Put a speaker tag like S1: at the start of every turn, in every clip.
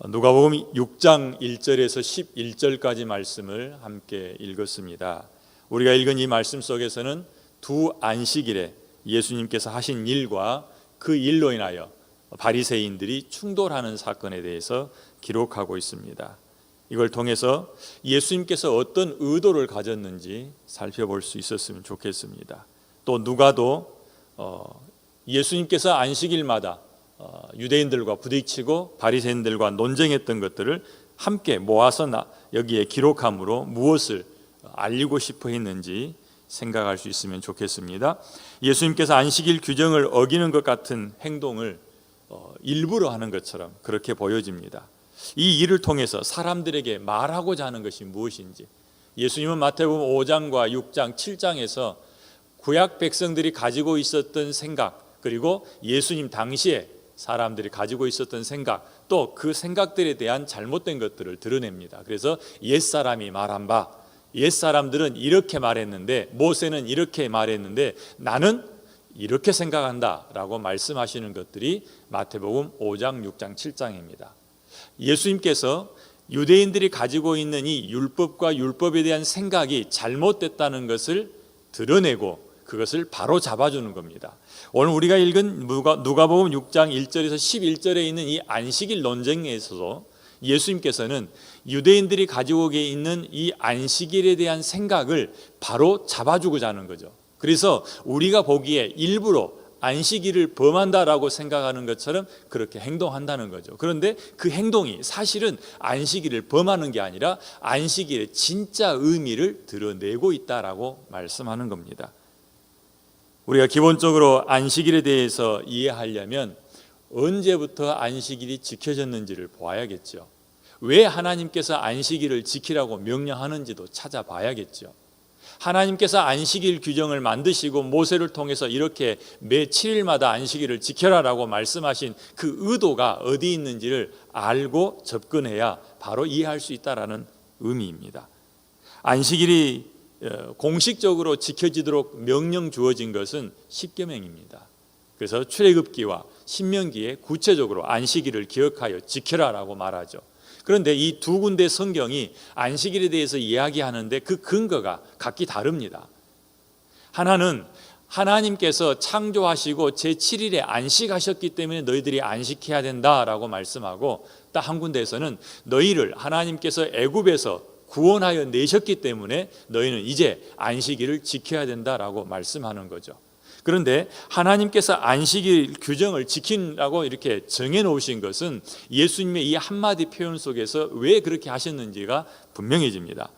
S1: 누가복음 6장 1절에서 11절까지 말씀을 함께 읽었습니다. 우리가 읽은 이 말씀 속에서는 두 안식일에 예수님께서 하신 일과 그 일로 인하여 바리새인들이 충돌하는 사건에 대해서 기록하고 있습니다. 이걸 통해서 예수님께서 어떤 의도를 가졌는지 살펴볼 수 있었으면 좋겠습니다. 또 누가도 예수님께서 안식일마다 유대인들과 부딪히고 바리새인들과 논쟁했던 것들을 함께 모아서 여기에 기록함으로 무엇을 알리고 싶어 했는지 생각할 수 있으면 좋겠습니다. 예수님께서 안식일 규정을 어기는 것 같은 행동을 일부러 하는 것처럼 그렇게 보여집니다. 이 일을 통해서 사람들에게 말하고자 하는 것이 무엇인지, 예수님은 마태복음 5장과 6장, 7장에서 구약 백성들이 가지고 있었던 생각, 그리고 예수님 당시에 사람들이 가지고 있었던 생각, 또 그 생각들에 대한 잘못된 것들을 드러냅니다. 그래서 옛사람이 말한 바, 옛사람들은 이렇게 말했는데, 모세는 이렇게 말했는데 나는 이렇게 생각한다 라고 말씀하시는 것들이 마태복음 5장, 6장, 7장입니다. 예수님께서 유대인들이 가지고 있는 이 율법과 율법에 대한 생각이 잘못됐다는 것을 드러내고 그것을 바로 잡아주는 겁니다. 오늘 우리가 읽은 누가복음 6장 1절에서 11절에 있는 이 안식일 논쟁에서도 예수님께서는 유대인들이 가지고 있는 이 안식일에 대한 생각을 바로 잡아주고자 하는 거죠. 그래서 우리가 보기에 일부러 안식일을 범한다라고 생각하는 것처럼 그렇게 행동한다는 거죠. 그런데 그 행동이 사실은 안식일을 범하는 게 아니라 안식일의 진짜 의미를 드러내고 있다라고 말씀하는 겁니다. 우리가 기본적으로 안식일에 대해서 이해하려면 언제부터 안식일이 지켜졌는지를 보아야겠죠. 왜 하나님께서 안식일을 지키라고 명령하는지도 찾아봐야겠죠. 하나님께서 안식일 규정을 만드시고 모세를 통해서 이렇게 매 7일마다 안식일을 지켜라라고 말씀하신 그 의도가 어디 있는지를 알고 접근해야 바로 이해할 수 있다라는 의미입니다. 안식일이 공식적으로 지켜지도록 명령 주어진 것은 십계명입니다. 그래서 출애굽기와 신명기에 구체적으로 안식일을 기억하여 지켜라라고 말하죠. 그런데 이 두 군데 성경이 안식일에 대해서 이야기하는데 그 근거가 각기 다릅니다. 하나는 하나님께서 창조하시고 제7일에 안식하셨기 때문에 너희들이 안식해야 된다라고 말씀하고, 딱 한 군데에서는 너희를 하나님께서 애굽에서 구원하여 내셨기 때문에 너희는 이제 안식일을 지켜야 된다라고 말씀하는 거죠. 그런데 하나님께서 안식일 규정을 지키라고 이렇게 정해놓으신 것은 예수님의 이 한마디 표현 속에서 왜 그렇게 하셨는지가 분명해집니다.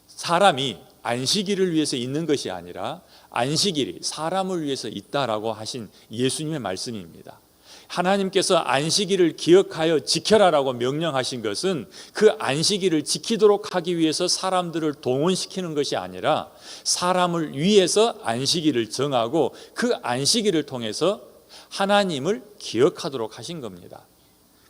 S1: 사람이 안식일을 위해서 있는 것이 아니라 안식일이 사람을 위해서 있다라고 하신 예수님의 말씀입니다. 하나님께서 안식일을 기억하여 지켜라라고 명령하신 것은 그 안식일을 지키도록 하기 위해서 사람들을 동원시키는 것이 아니라 사람을 위해서 안식일을 정하고 그 안식일을 통해서 하나님을 기억하도록 하신 겁니다.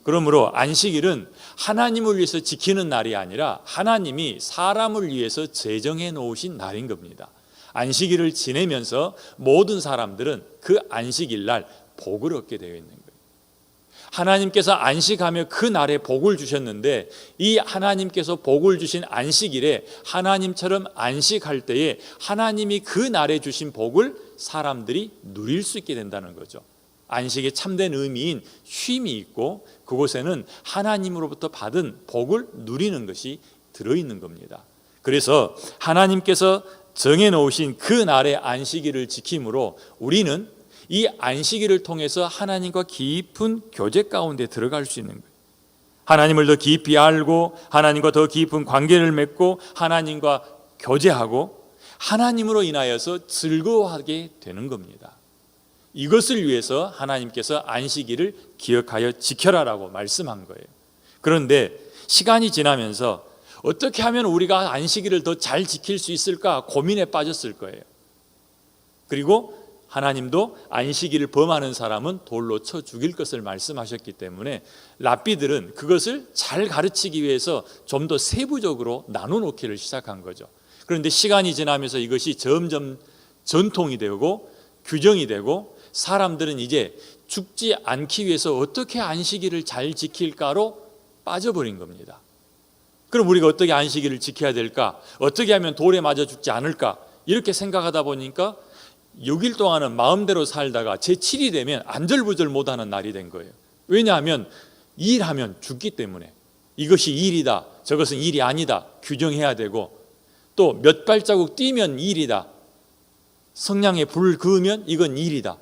S1: 그러므로 안식일은 하나님을 위해서 지키는 날이 아니라 하나님이 사람을 위해서 제정해 놓으신 날인 겁니다. 안식일을 지내면서 모든 사람들은 그 안식일 날 복을 얻게 되어 있는 거예요. 하나님께서 안식하며 그 날에 복을 주셨는데 이 하나님께서 복을 주신 안식일에 하나님처럼 안식할 때에 하나님이 그 날에 주신 복을 사람들이 누릴 수 있게 된다는 거죠. 안식의 참된 의미인 쉼이 있고 그곳에는 하나님으로부터 받은 복을 누리는 것이 들어있는 겁니다. 그래서 하나님께서 정해놓으신 그 날의 안식일을 지킴으로 우리는 이 안식일을 통해서 하나님과 깊은 교제 가운데 들어갈 수 있는 거예요. 하나님을 더 깊이 알고 하나님과 더 깊은 관계를 맺고 하나님과 교제하고 하나님으로 인하여서 즐거워하게 되는 겁니다. 이것을 위해서 하나님께서 안식일을 기억하여 지켜라라고 말씀한 거예요. 그런데 시간이 지나면서 어떻게 하면 우리가 안식일을 더 잘 지킬 수 있을까 고민에 빠졌을 거예요. 그리고 하나님도 안식일을 범하는 사람은 돌로 쳐 죽일 것을 말씀하셨기 때문에 랍비들은 그것을 잘 가르치기 위해서 좀 더 세부적으로 나눠놓기를 시작한 거죠. 그런데 시간이 지나면서 이것이 점점 전통이 되고 규정이 되고 사람들은 이제 죽지 않기 위해서 어떻게 안식일을 잘 지킬까로 빠져버린 겁니다. 그럼 우리가 어떻게 안식일을 지켜야 될까? 어떻게 하면 돌에 맞아 죽지 않을까? 이렇게 생각하다 보니까 6일 동안은 마음대로 살다가 제7이 되면 안절부절 못하는 날이 된 거예요. 왜냐하면 일하면 죽기 때문에 이것이 일이다, 저것은 일이 아니다 규정해야 되고, 또 몇 발자국 뛰면 일이다, 성냥에 불을 그으면 이건 일이다,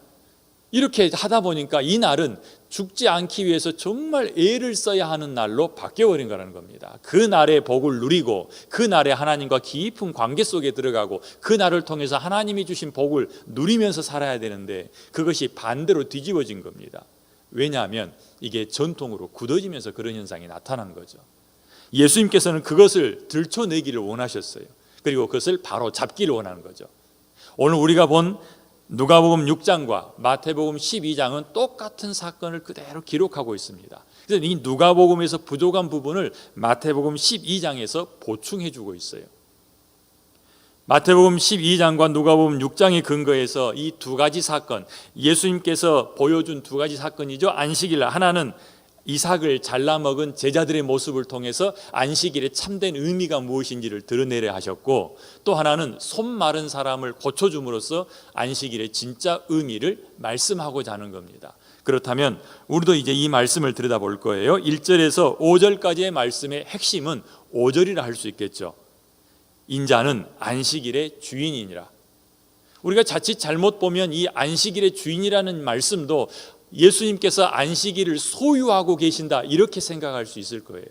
S1: 이렇게 하다 보니까 이 날은 죽지 않기 위해서 정말 애를 써야 하는 날로 바뀌어버린 거라는 겁니다. 그 날의 복을 누리고 그 날에 하나님과 깊은 관계 속에 들어가고 그 날을 통해서 하나님이 주신 복을 누리면서 살아야 되는데 그것이 반대로 뒤집어진 겁니다. 왜냐하면 이게 전통으로 굳어지면서 그런 현상이 나타난 거죠. 예수님께서는 그것을 들춰내기를 원하셨어요. 그리고 그것을 바로 잡기를 원하는 거죠. 오늘 우리가 본 누가복음 6장과 마태복음 12장은 똑같은 사건을 그대로 기록하고 있습니다. 그래서 이 누가복음에서 부족한 부분을 마태복음 12장에서 보충해 주고 있어요. 마태복음 12장과 누가복음 6장의 근거에서 이 두 가지 사건, 예수님께서 보여준 두 가지 사건이죠. 안식일, 하나는 이삭을 잘라 먹은 제자들의 모습을 통해서 안식일의 참된 의미가 무엇인지를 드러내려 하셨고, 또 하나는 손 마른 사람을 고쳐줌으로써 안식일의 진짜 의미를 말씀하고자 하는 겁니다. 그렇다면 우리도 이제 이 말씀을 들여다볼 거예요. 1절에서 5절까지의 말씀의 핵심은 5절이라 할 수 있겠죠. 인자는 안식일의 주인이니라. 우리가 자칫 잘못 보면 이 안식일의 주인이라는 말씀도 예수님께서 안식일을 소유하고 계신다 이렇게 생각할 수 있을 거예요.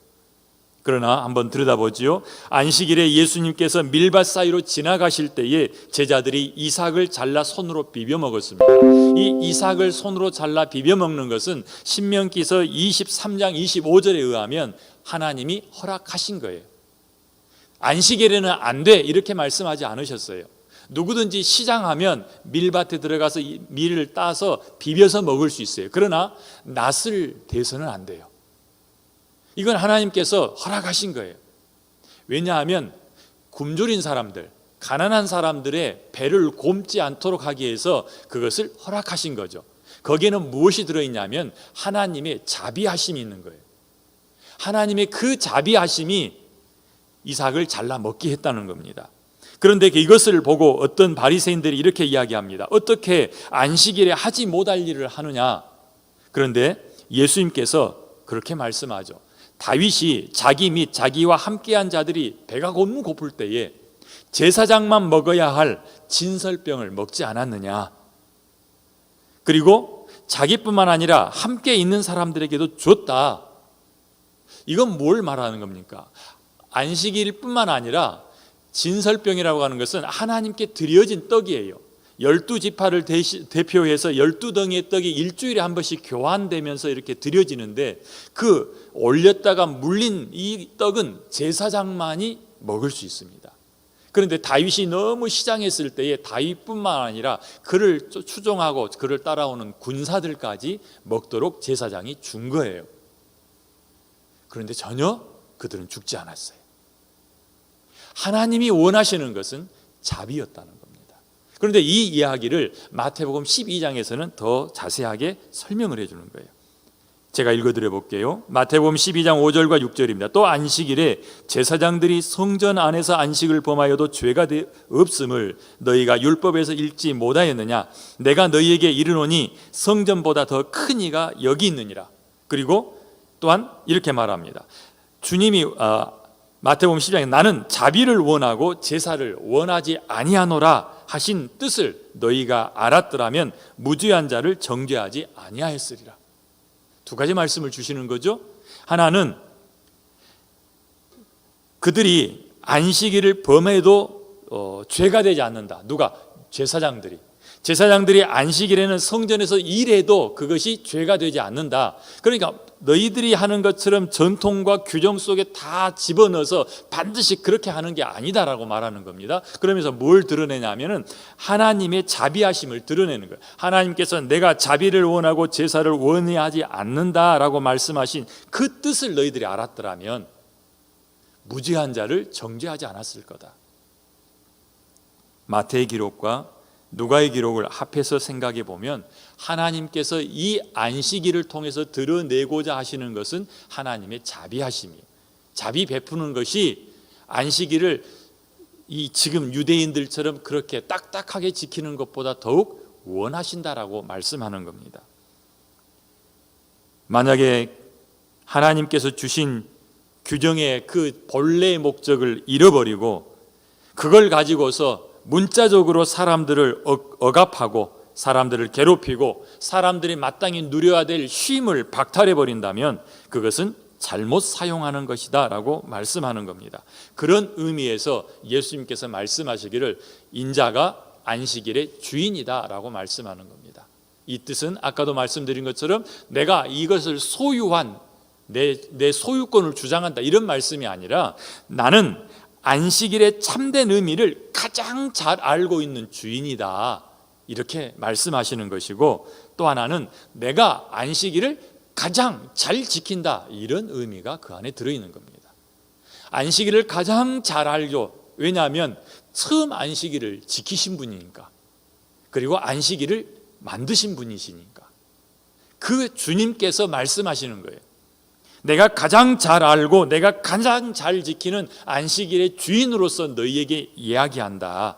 S1: 그러나 한번 들여다보지요. 안식일에 예수님께서 밀밭 사이로 지나가실 때에 제자들이 이삭을 잘라 손으로 비벼 먹었습니다. 이 이삭을 손으로 잘라 비벼 먹는 것은 신명기서 23장 25절에 의하면 하나님이 허락하신 거예요. 안식일에는 안 돼 이렇게 말씀하지 않으셨어요. 누구든지 시장하면 밀밭에 들어가서 밀을 따서 비벼서 먹을 수 있어요. 그러나 낫을 대서는 안 돼요. 이건 하나님께서 허락하신 거예요. 왜냐하면 굶주린 사람들, 가난한 사람들의 배를 곪지 않도록 하기 위해서 그것을 허락하신 거죠. 거기에는 무엇이 들어있냐면 하나님의 자비하심이 있는 거예요. 하나님의 그 자비하심이 이삭을 잘라 먹게 했다는 겁니다. 그런데 이것을 보고 어떤 바리새인들이 이렇게 이야기합니다. 어떻게 안식일에 하지 못할 일을 하느냐? 그런데 예수님께서 그렇게 말씀하죠. 다윗이 자기 및 자기와 함께한 자들이 배가 너무 고플 때에 제사장만 먹어야 할 진설병을 먹지 않았느냐? 그리고 자기뿐만 아니라 함께 있는 사람들에게도 줬다. 이건 뭘 말하는 겁니까? 안식일뿐만 아니라 진설병이라고 하는 것은 하나님께 드려진 떡이에요. 12지파를 대표해서 12덩이의 떡이 일주일에 한 번씩 교환되면서 이렇게 드려지는데 그 올렸다가 물린 이 떡은 제사장만이 먹을 수 있습니다. 그런데 다윗이 너무 시장했을 때에 다윗뿐만 아니라 그를 추종하고 그를 따라오는 군사들까지 먹도록 제사장이 준 거예요. 그런데 전혀 그들은 죽지 않았어요. 하나님이 원하시는 것은 자비였다는 겁니다. 그런데 이 이야기를 마태복음 12장에서는 더 자세하게 설명을 해주는 거예요. 제가 읽어드려 볼게요. 마태복음 12장 5절과 6절입니다. 또 안식일에 제사장들이 성전 안에서 안식을 범하여도 죄가 없음을 너희가 율법에서 읽지 못하였느냐? 내가 너희에게 이르노니 성전보다 더 큰 이가 여기 있느니라. 그리고 또한 이렇게 말합니다. 주님이 마태복음 12장에 나는 자비를 원하고 제사를 원하지 아니하노라 하신 뜻을 너희가 알았더라면 무죄한 자를 정죄하지 아니하였으리라. 두 가지 말씀을 주시는 거죠. 하나는 그들이 안식일을 범해도 죄가 되지 않는다. 누가? 제사장들이 안식일에는 성전에서 일해도 그것이 죄가 되지 않는다. 그러니까 너희들이 하는 것처럼 전통과 규정 속에 다 집어넣어서 반드시 그렇게 하는 게 아니다라고 말하는 겁니다. 그러면서 뭘 드러내냐면은 하나님의 자비하심을 드러내는 거예요. 하나님께서 내가 자비를 원하고 제사를 원하지 않는다라고 말씀하신 그 뜻을 너희들이 알았더라면 무죄한 자를 정죄하지 않았을 거다. 마태의 기록과 누가의 기록을 합해서 생각해 보면 하나님께서 이 안식일을 통해서 드러내고자 하시는 것은 하나님의 자비하심이에요. 자비 베푸는 것이 안식일을 이 지금 유대인들처럼 그렇게 딱딱하게 지키는 것보다 더욱 원하신다라고 말씀하는 겁니다. 만약에 하나님께서 주신 규정의 그 본래의 목적을 잃어버리고 그걸 가지고서 문자적으로 사람들을 억압하고 사람들을 괴롭히고 사람들이 마땅히 누려야 될 쉼을 박탈해 버린다면 그것은 잘못 사용하는 것이다 라고 말씀하는 겁니다. 그런 의미에서 예수님께서 말씀하시기를 인자가 안식일의 주인이다 라고 말씀하는 겁니다. 이 뜻은 아까도 말씀드린 것처럼 내가 이것을 소유한 내 소유권을 주장한다 이런 말씀이 아니라 나는 안식일의 참된 의미를 가장 잘 알고 있는 주인이다 이렇게 말씀하시는 것이고, 또 하나는 내가 안식일을 가장 잘 지킨다 이런 의미가 그 안에 들어있는 겁니다. 안식일을 가장 잘 알죠. 왜냐하면 처음 안식일을 지키신 분이니까, 그리고 안식일을 만드신 분이시니까 그 주님께서 말씀하시는 거예요. 내가 가장 잘 알고 내가 가장 잘 지키는 안식일의 주인으로서 너희에게 이야기한다.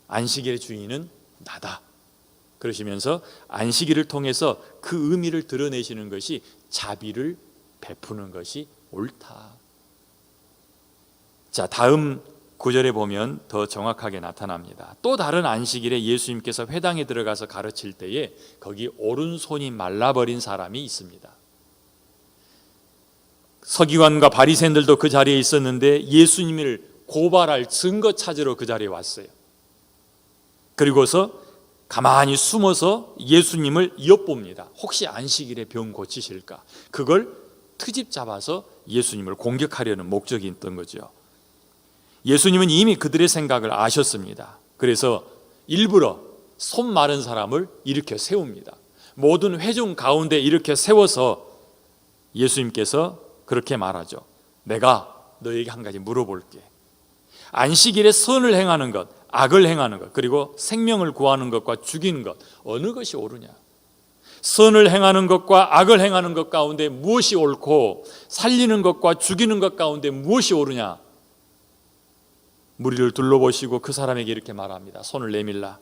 S1: 안식일의 주인은 나다. 그러시면서 안식일을 통해서 그 의미를 드러내시는 것이 자비를 베푸는 것이 옳다. 자, 다음 구절에 보면 더 정확하게 나타납니다. 또 다른 안식일에 예수님께서 회당에 들어가서 가르칠 때에 거기 오른손이 말라버린 사람이 있습니다. 서기관과 바리새인들도 그 자리에 있었는데 예수님을 고발할 증거 찾으러 그 자리에 왔어요. 그리고서 가만히 숨어서 예수님을 엿봅니다. 혹시 안식일에 병 고치실까? 그걸 트집 잡아서 예수님을 공격하려는 목적이 있던 거죠. 예수님은 이미 그들의 생각을 아셨습니다. 그래서 일부러 손 마른 사람을 일으켜 세웁니다. 모든 회중 가운데 이렇게 세워서 예수님께서 그렇게 말하죠. 내가 너에게 한 가지 물어볼게. 안식일에 선을 행하는 것, 악을 행하는 것, 그리고 생명을 구하는 것과 죽이는 것, 어느 것이 옳으냐? 선을 행하는 것과 악을 행하는 것 가운데 무엇이 옳고 살리는 것과 죽이는 것 가운데 무엇이 옳으냐? 무리를 둘러보시고 그 사람에게 이렇게 말합니다. 손을 내밀라.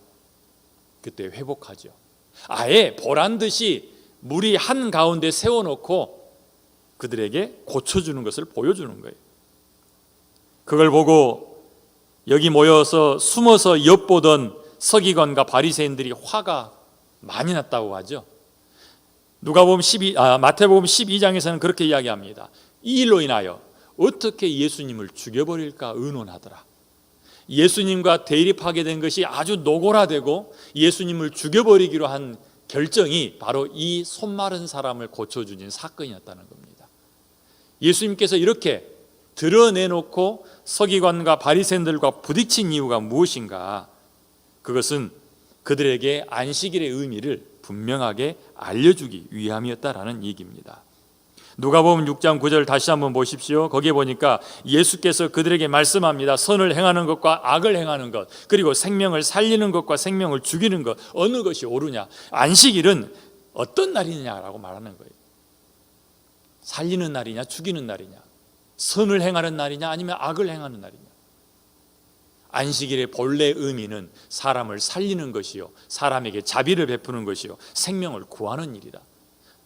S1: 그때 회복하죠. 아예 보란듯이 무리 한가운데 세워놓고 그들에게 고쳐주는 것을 보여주는 거예요. 그걸 보고 여기 모여서 숨어서 엿보던 서기관과 바리새인들이 화가 많이 났다고 하죠. 마태복음 12장에서는 그렇게 이야기합니다. 이 일로 인하여 어떻게 예수님을 죽여버릴까 의논하더라. 예수님과 대립하게 된 것이 아주 노골화되고 예수님을 죽여버리기로 한 결정이 바로 이 손 마른 사람을 고쳐주신 사건이었다는 겁니다. 예수님께서 이렇게 드러내놓고 서기관과 바리새인들과 부딪힌 이유가 무엇인가? 그것은 그들에게 안식일의 의미를 분명하게 알려주기 위함이었다라는 얘기입니다. 누가복음 6장 9절 다시 한번 보십시오. 거기에 보니까 예수께서 그들에게 말씀합니다. 선을 행하는 것과 악을 행하는 것, 그리고 생명을 살리는 것과 생명을 죽이는 것, 어느 것이 옳으냐? 안식일은 어떤 날이냐라고 말하는 거예요. 살리는 날이냐, 죽이는 날이냐, 선을 행하는 날이냐, 아니면 악을 행하는 날이냐. 안식일의 본래 의미는 사람을 살리는 것이요, 사람에게 자비를 베푸는 것이요, 생명을 구하는 일이다.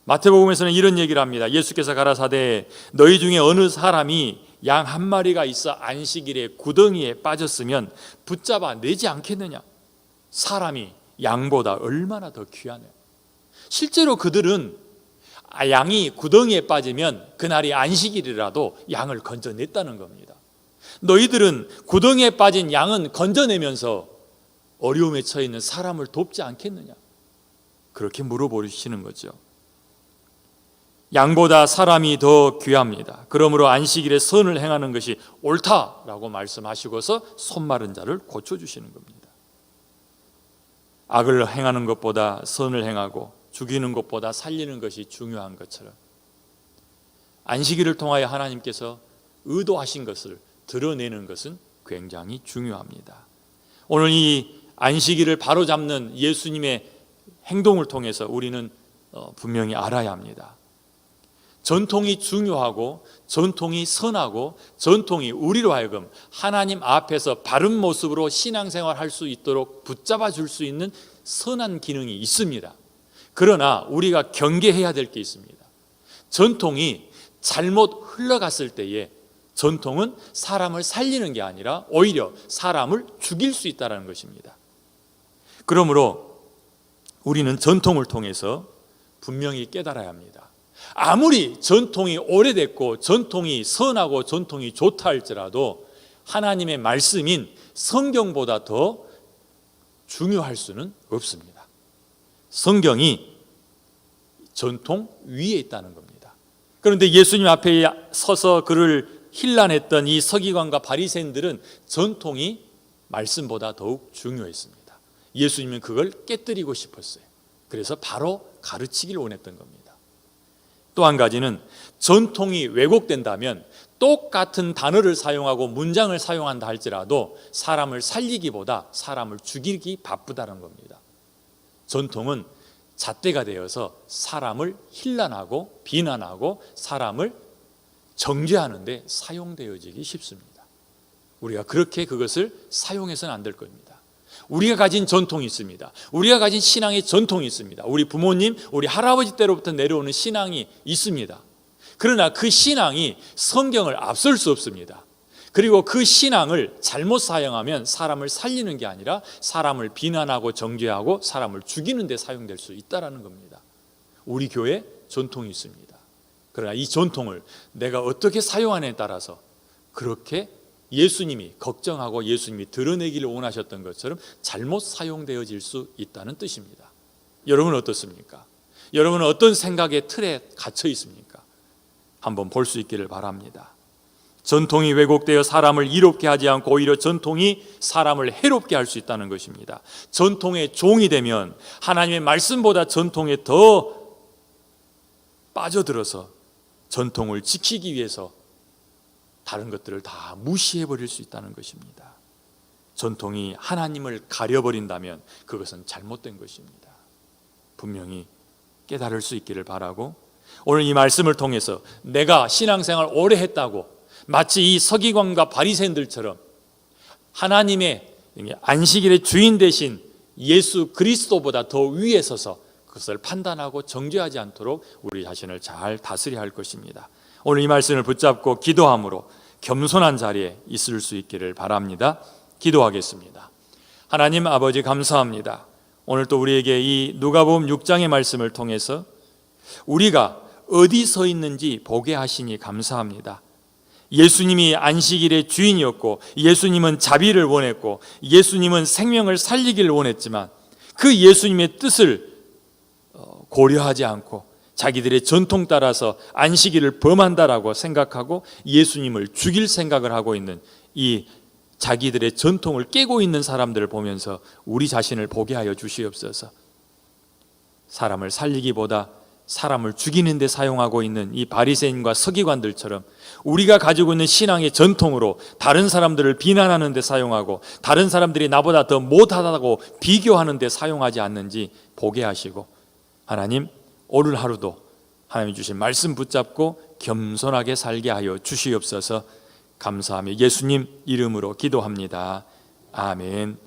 S1: 마태복음에서는 이런 얘기를 합니다. 예수께서 가라사대 너희 중에 어느 사람이 양 한 마리가 있어 안식일에 구덩이에 빠졌으면 붙잡아 내지 않겠느냐? 사람이 양보다 얼마나 더 귀하냐? 실제로 그들은 양이 구덩이에 빠지면 그날이 안식일이라도 양을 건져냈다는 겁니다. 너희들은 구덩이에 빠진 양은 건져내면서 어려움에 처해 있는 사람을 돕지 않겠느냐? 그렇게 물어보시는 거죠. 양보다 사람이 더 귀합니다. 그러므로 안식일에 선을 행하는 것이 옳다라고 말씀하시고서 손 마른 자를 고쳐주시는 겁니다. 악을 행하는 것보다 선을 행하고 죽이는 것보다 살리는 것이 중요한 것처럼 안식일을 통하여 하나님께서 의도하신 것을 드러내는 것은 굉장히 중요합니다. 오늘 이 안식일을 바로잡는 예수님의 행동을 통해서 우리는 분명히 알아야 합니다. 전통이 중요하고 전통이 선하고 전통이 우리로 하여금 하나님 앞에서 바른 모습으로 신앙생활할 수 있도록 붙잡아 줄 수 있는 선한 기능이 있습니다. 그러나 우리가 경계해야 될 게 있습니다. 전통이 잘못 흘러갔을 때에 전통은 사람을 살리는 게 아니라 오히려 사람을 죽일 수 있다는 것입니다. 그러므로 우리는 전통을 통해서 분명히 깨달아야 합니다. 아무리 전통이 오래됐고 전통이 선하고 전통이 좋다 할지라도 하나님의 말씀인 성경보다 더 중요할 수는 없습니다. 성경이 전통 위에 있다는 겁니다. 그런데 예수님 앞에 서서 그를 힐난했던 이 서기관과 바리새인들은 전통이 말씀보다 더욱 중요했습니다. 예수님은 그걸 깨뜨리고 싶었어요. 그래서 바로 가르치기를 원했던 겁니다. 또 한 가지는 전통이 왜곡된다면 똑같은 단어를 사용하고 문장을 사용한다 할지라도 사람을 살리기보다 사람을 죽이기 바쁘다는 겁니다. 전통은 잣대가 되어서 사람을 힐난하고 비난하고 사람을 정죄하는 데 사용되어지기 쉽습니다. 우리가 그렇게 그것을 사용해서는 안 될 겁니다. 우리가 가진 전통이 있습니다. 우리가 가진 신앙의 전통이 있습니다. 우리 부모님, 우리 할아버지 때로부터 내려오는 신앙이 있습니다. 그러나 그 신앙이 성경을 앞설 수 없습니다. 그리고 그 신앙을 잘못 사용하면 사람을 살리는 게 아니라 사람을 비난하고 정죄하고 사람을 죽이는 데 사용될 수 있다는 겁니다. 우리 교회 전통이 있습니다. 그러나 이 전통을 내가 어떻게 사용하느냐에 따라서 그렇게 예수님이 걱정하고 예수님이 드러내기를 원하셨던 것처럼 잘못 사용되어질 수 있다는 뜻입니다. 여러분은 어떻습니까? 여러분은 어떤 생각의 틀에 갇혀 있습니까? 한번 볼 수 있기를 바랍니다. 전통이 왜곡되어 사람을 이롭게 하지 않고 오히려 전통이 사람을 해롭게 할 수 있다는 것입니다. 전통의 종이 되면 하나님의 말씀보다 전통에 더 빠져들어서 전통을 지키기 위해서 다른 것들을 다 무시해버릴 수 있다는 것입니다. 전통이 하나님을 가려버린다면 그것은 잘못된 것입니다. 분명히 깨달을 수 있기를 바라고, 오늘 이 말씀을 통해서 내가 신앙생활 오래 했다고 마치 이 서기관과 바리새인들처럼 하나님의 안식일의 주인 되신 예수 그리스도보다 더 위에 서서 그것을 판단하고 정죄하지 않도록 우리 자신을 잘 다스려야 할 것입니다. 오늘 이 말씀을 붙잡고 기도함으로 겸손한 자리에 있을 수 있기를 바랍니다. 기도하겠습니다. 하나님 아버지 감사합니다. 오늘 또 우리에게 이 누가복음 6장의 말씀을 통해서 우리가 어디 서 있는지 보게 하시니 감사합니다. 예수님이 안식일의 주인이었고 예수님은 자비를 원했고 예수님은 생명을 살리기를 원했지만 그 예수님의 뜻을 고려하지 않고 자기들의 전통 따라서 안식일을 범한다라고 생각하고 예수님을 죽일 생각을 하고 있는 이 자기들의 전통을 깨고 있는 사람들을 보면서 우리 자신을 보게 하여 주시옵소서. 사람을 살리기보다 사람을 죽이는 데 사용하고 있는 이 바리새인과 서기관들처럼 우리가 가지고 있는 신앙의 전통으로 다른 사람들을 비난하는 데 사용하고 다른 사람들이 나보다 더 못하다고 비교하는 데 사용하지 않는지 보게 하시고, 하나님 오늘 하루도 하나님이 주신 말씀 붙잡고 겸손하게 살게 하여 주시옵소서. 감사하며 예수님 이름으로 기도합니다. 아멘.